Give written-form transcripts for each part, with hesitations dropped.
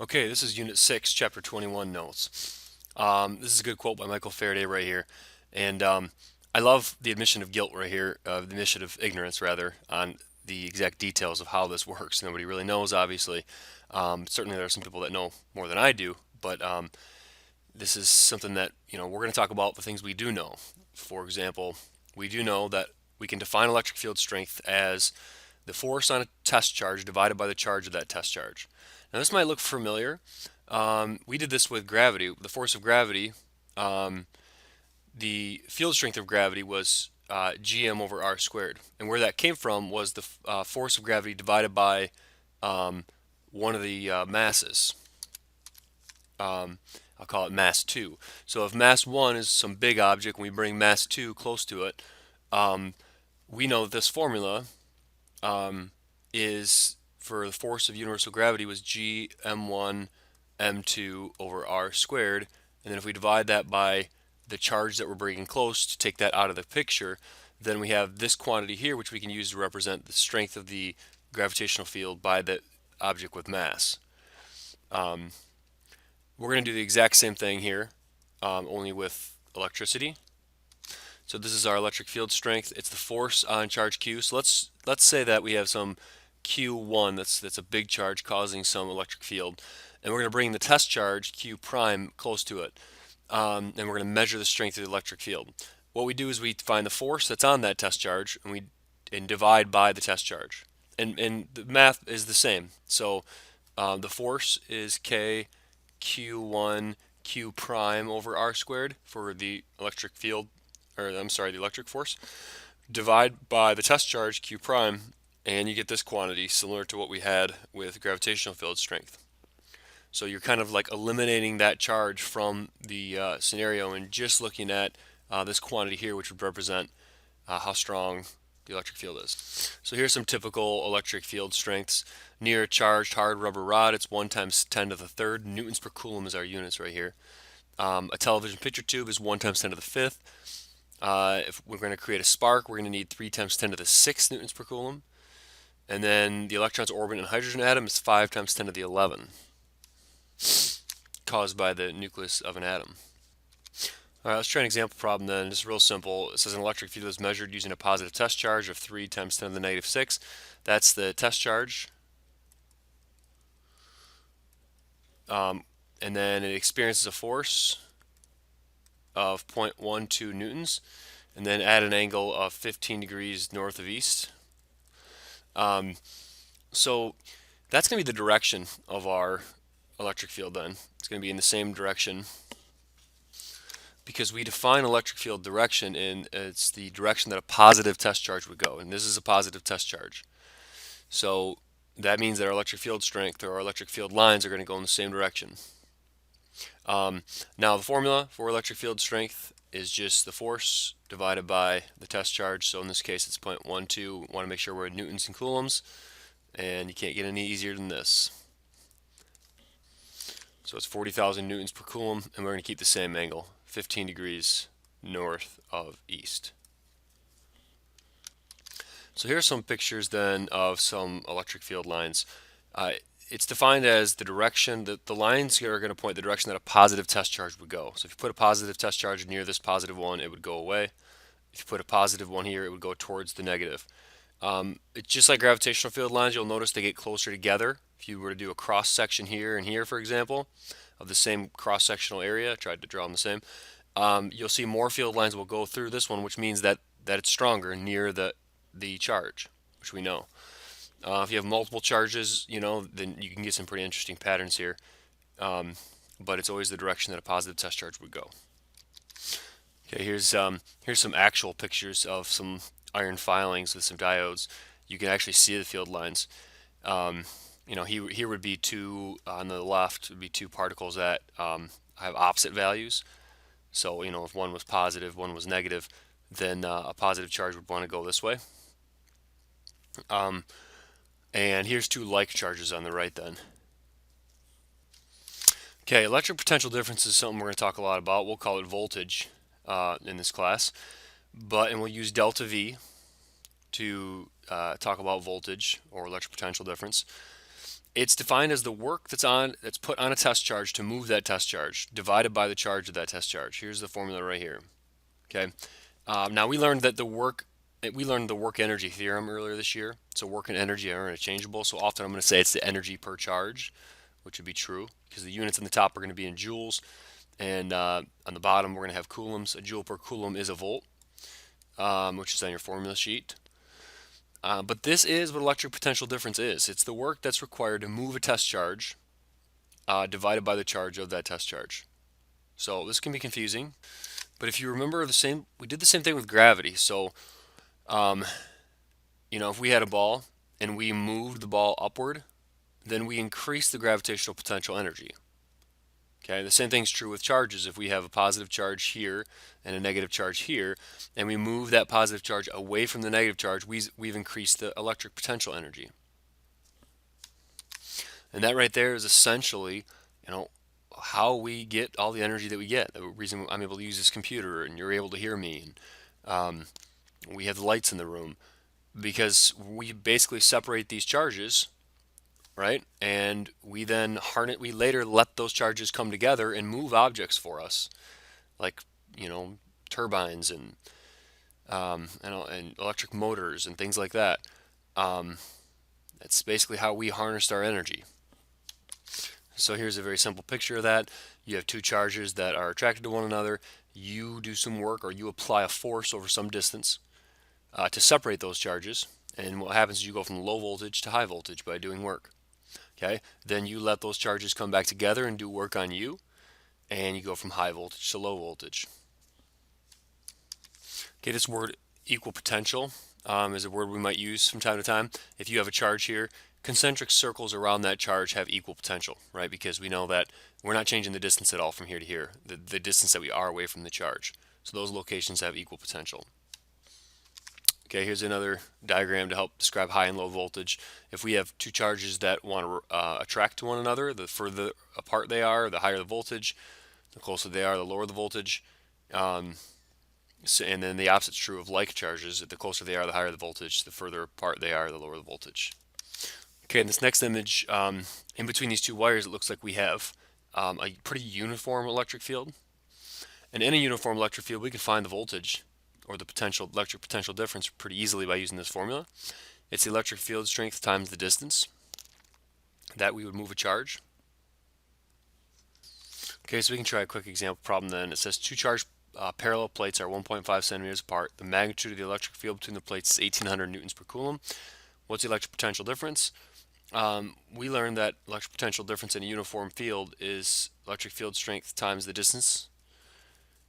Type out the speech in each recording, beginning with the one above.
Okay, this is Unit 6, Chapter 21 notes. This is a good quote by Michael Faraday right here. And I love the admission of guilt right here, the admission of ignorance, rather, on the exact details of how this works. Nobody really knows, obviously. Certainly, there are some people that know more than I do, but this is something that, we're going to talk about the things we do know. For example, we do know that we can define electric field strength as the force on a test charge divided by the charge of that test charge. Now, this might look familiar. We did this with gravity. The force of gravity, um, the field strength of gravity was gm over r squared. And where that came from was the force of gravity divided by um, one of the masses. Um, I'll call it mass 2. So if mass 1 is some big object and we bring mass 2 close to it, um, we know that this formula is for the force of universal gravity was g m1 m2 over r squared. And then if we divide that by the charge that we're bringing close to take that out of the picture, then we have this quantity here, which we can use to represent the strength of the gravitational field by the object with mass. We're going to do the exact same thing here, only with electricity. So this is our electric field strength. It's the force on charge Q. So let's say that we have some Q1 that's a big charge causing some electric field, and we're going to bring the test charge Q prime close to it, and we're going to measure the strength of the electric field. What we do is we find the force that's on that test charge, and divide by the test charge, and the math is the same. So the force is K Q1 Q prime over R squared for the electric field, or I'm sorry, the electric force. Divide by the test charge Q prime, and you get this quantity similar to what we had with gravitational field strength. So you're kind of like eliminating that charge from the scenario and just looking at this quantity here, which would represent how strong the electric field is. So here's some typical electric field strengths. Near a charged hard rubber rod, it's 1 times 10 to the third. Newtons per coulomb is our units right here. A television picture tube is 1 times 10 to the fifth. If we're going to create a spark, we're going to need 3 times 10 to the sixth newtons per coulomb. And then the electron's orbit in a hydrogen atom is 5 times 10 to the 11, caused by the nucleus of an atom. All right, let's try an example problem then. Just real simple. It says an electric field is measured using a positive test charge of 3 times 10 to the negative 6. That's the test charge. And then it experiences a force of 0.12 newtons, and then at an angle of 15 degrees north of east. So that's going to be the direction of our electric field then. It's going to be in the same direction because we define electric field direction in it's the direction that a positive test charge would go, and this is a positive test charge. So that means that our electric field strength or our electric field lines are going to go in the same direction. Now the formula for electric field strength is just the force divided by the test charge. So in this case it's 0.12. We want to make sure we're in newtons and coulombs, and you can't get any easier than this. So it's 40,000 newtons per coulomb, and we're going to keep the same angle, 15 degrees north of east. So here's some pictures then of some electric field lines. It's defined as the direction that the lines here are going to point the direction that a positive test charge would go. So if you put a positive test charge near this positive one, it would go away. If you put a positive one here, it would go towards the negative. It's just like gravitational field lines. You'll notice they get closer together. If you were to do a cross section here and here, for example, of the same cross-sectional area, I tried to draw them the same, you'll see more field lines will go through this one, which means that it's stronger near the charge, which we know. If you have multiple charges, then you can get some pretty interesting patterns here. But it's always the direction that a positive test charge would go. Okay, here's some actual pictures of some iron filings with some diodes. You can actually see the field lines. Here would be two on the left would be two particles that have opposite values. So if one was positive, one was negative, then a positive charge would want to go this way. And here's two like charges on the right then. Okay, electric potential difference is something we're going to talk a lot about. We'll call it voltage in this class, and we'll use delta V to talk about voltage or electric potential difference. It's defined as the work that's put on a test charge to move that test charge divided by the charge of that test charge. Here's the formula right here. Okay. Now we learned the work energy theorem earlier this year. So work and energy are interchangeable. So often I'm going to say it's the energy per charge, which would be true because the units in the top are going to be in joules, and on the bottom we're going to have coulombs. A joule per coulomb is a volt, which is on your formula sheet. But this is what electric potential difference is. It's the work that's required to move a test charge divided by the charge of that test charge. So this can be confusing, but if you remember we did the same thing with gravity. So, if we had a ball and we moved the ball upward, then we increase the gravitational potential energy. Okay, the same thing's true with charges. If we have a positive charge here and a negative charge here, and we move that positive charge away from the negative charge, we've increased the electric potential energy. And that right there is essentially, how we get all the energy that we get. The reason I'm able to use this computer and you're able to hear me, and we have the lights in the room, because we basically separate these charges, right? And we later let those charges come together and move objects for us, like turbines and electric motors and things like that. That's basically how we harnessed our energy. So here's a very simple picture of that. You have two charges that are attracted to one another. You do some work, or you apply a force over some distance to separate those charges. And what happens is you go from low voltage to high voltage by doing work. Okay, then you let those charges come back together and do work on you, and you go from high voltage to low voltage. Okay, this word equal potential is a word we might use from time to time. If you have a charge here, concentric circles around that charge have equal potential, right? Because we know that we're not changing the distance at all from here to here, the distance that we are away from the charge. So those locations have equal potential. Okay, here's another diagram to help describe high and low voltage. If we have two charges that want to attract to one another, the further apart they are, the higher the voltage. The closer they are, the lower the voltage. And then the opposite's true of like charges. The closer they are, the higher the voltage. The further apart they are, the lower the voltage. Okay, in this next image, in between these two wires, it looks like we have a pretty uniform electric field. And in a uniform electric field, we can find the voltage, or the electric potential difference, pretty easily by using this formula. It's the electric field strength times the distance that we would move a charge. Okay, so we can try a quick example problem then. It says two charged parallel plates are 1.5 centimeters apart. The magnitude of the electric field between the plates is 1800 newtons per coulomb. What's the electric potential difference? We learned that electric potential difference in a uniform field is electric field strength times the distance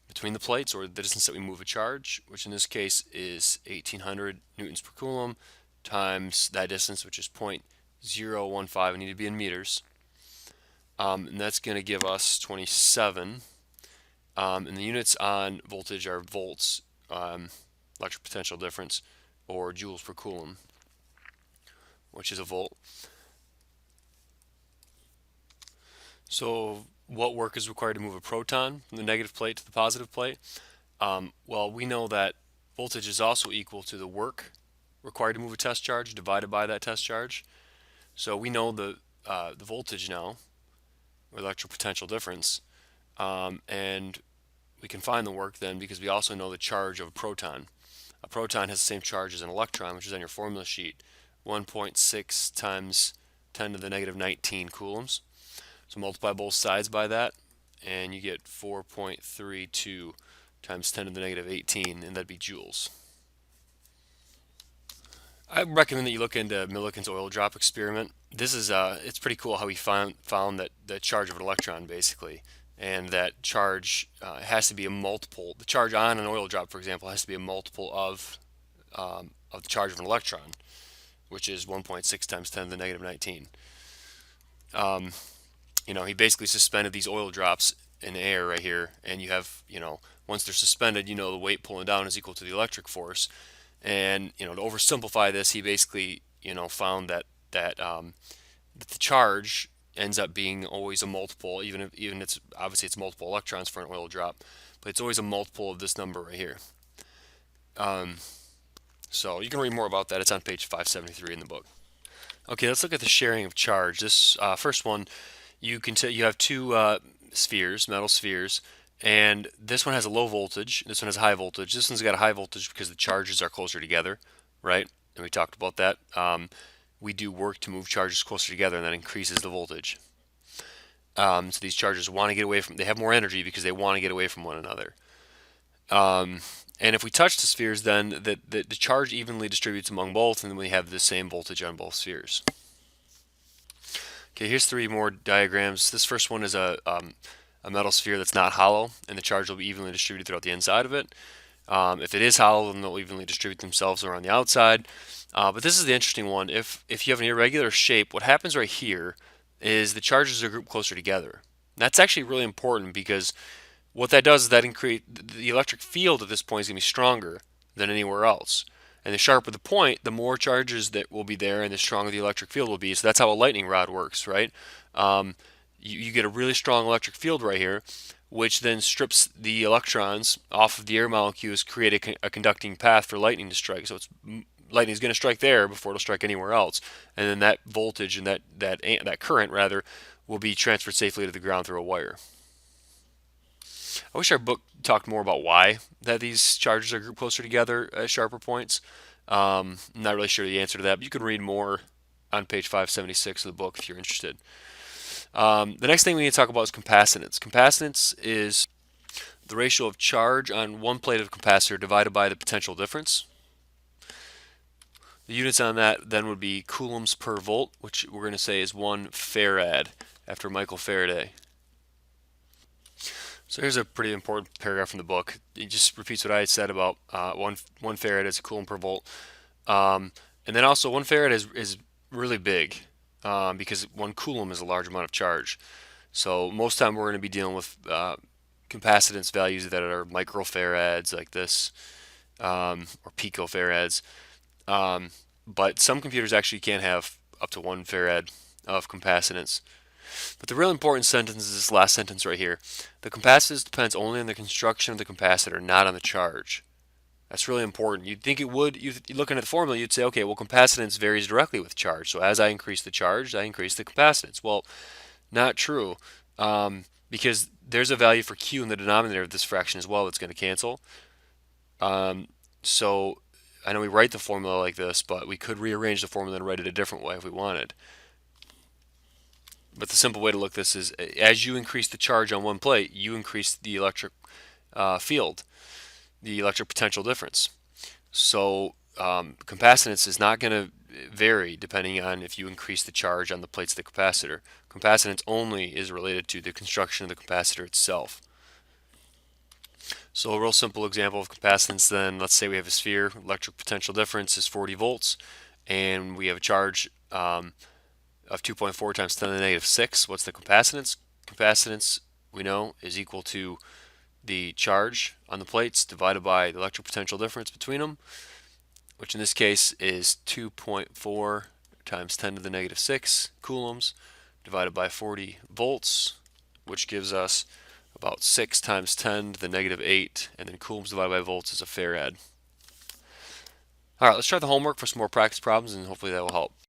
between the plates, or the distance that we move a charge, which in this case is 1800 newtons per coulomb, times that distance, which is 0.015. I need to be in meters. And that's going to give us 27. And the units on voltage are volts, electric potential difference, or joules per coulomb, which is a volt. So what work is required to move a proton from the negative plate to the positive plate? Well, we know that voltage is also equal to the work required to move a test charge divided by that test charge. So we know the voltage now, or electric potential difference, and we can find the work then because we also know the charge of a proton. A proton has the same charge as an electron, which is on your formula sheet, 1.6 times 10 to the negative 19 coulombs. So multiply both sides by that, and you get 4.32 times 10 to the negative 18, and that'd be joules. I recommend that you look into Millikan's oil drop experiment. This is it's pretty cool how he found that the charge of an electron basically, and that charge has to be a multiple. The charge on an oil drop, for example, has to be a multiple of the charge of an electron, which is 1.6 times 10 to the negative 19. He basically suspended these oil drops in the air right here, and you have, once they're suspended, the weight pulling down is equal to the electric force. And, to oversimplify this, he basically, found that the charge ends up being always a multiple, even it's obviously it's multiple electrons for an oil drop, but it's always a multiple of this number right here. So you can read more about that. It's on page 573 in the book. Okay, let's look at the sharing of charge. This first one, you have two spheres, metal spheres, and this one has a low voltage. This one has a high voltage. This one's got a high voltage because the charges are closer together, right? And we talked about that. We do work to move charges closer together, and that increases the voltage. So these charges want to get away from. They have more energy because they want to get away from one another. Um, and if we touch the spheres, then the charge evenly distributes among both, and then we have the same voltage on both spheres. Okay, here's three more diagrams. This first one is a metal sphere that's not hollow, and the charge will be evenly distributed throughout the inside of it. If it is hollow, then they'll evenly distribute themselves around the outside. But this is the interesting one. If you have an irregular shape, what happens right here is the charges are grouped closer together. That's actually really important because what that does is that the electric field at this point is going to be stronger than anywhere else. And the sharper the point, the more charges that will be there, and the stronger the electric field will be. So that's how a lightning rod works, right? You get a really strong electric field right here, which then strips the electrons off of the air molecules, create a conducting path for lightning to strike. So lightning is going to strike there before it'll strike anywhere else, and then that voltage and that current rather will be transferred safely to the ground through a wire. I wish our book talked more about why that these charges are grouped closer together at sharper points. I'm not really sure the answer to that, but you can read more on page 576 of the book if you're interested. The next thing we need to talk about is capacitance. Capacitance is the ratio of charge on one plate of capacitor divided by the potential difference. The units on that then would be coulombs per volt, which we're going to say is 1 farad after Michael Faraday. So here's a pretty important paragraph in the book. It just repeats what I had said about one farad is a coulomb per volt. And then also 1 farad is really big because 1 coulomb is a large amount of charge. So most time we're going to be dealing with capacitance values that are microfarads like this or picofarads. But some computers actually can have up to 1 farad of capacitance. But the real important sentence is this last sentence right here. The capacitance depends only on the construction of the capacitor, not on the charge. That's really important. You'd think it would. Looking at the formula, you'd say, okay, well, capacitance varies directly with charge. So as I increase the charge, I increase the capacitance. Well, not true, because there's a value for Q in the denominator of this fraction as well that's going to cancel. So I know we write the formula like this, but we could rearrange the formula and write it a different way if we wanted. But the simple way to look at this is as you increase the charge on one plate, you increase the electric field, the electric potential difference. So capacitance is not going to vary depending on if you increase the charge on the plates of the capacitor. Capacitance only is related to the construction of the capacitor itself. So a real simple example of capacitance then, let's say we have a sphere, electric potential difference is 40 volts, and we have a charge of 2.4 times 10 to the negative 6. What's the capacitance? Capacitance, we know, is equal to the charge on the plates divided by the electric potential difference between them, which in this case is 2.4 times 10 to the negative 6 coulombs divided by 40 volts, which gives us about 6 times 10 to the negative 8, and then coulombs divided by volts is a farad. All right, let's try the homework for some more practice problems, and hopefully that will help.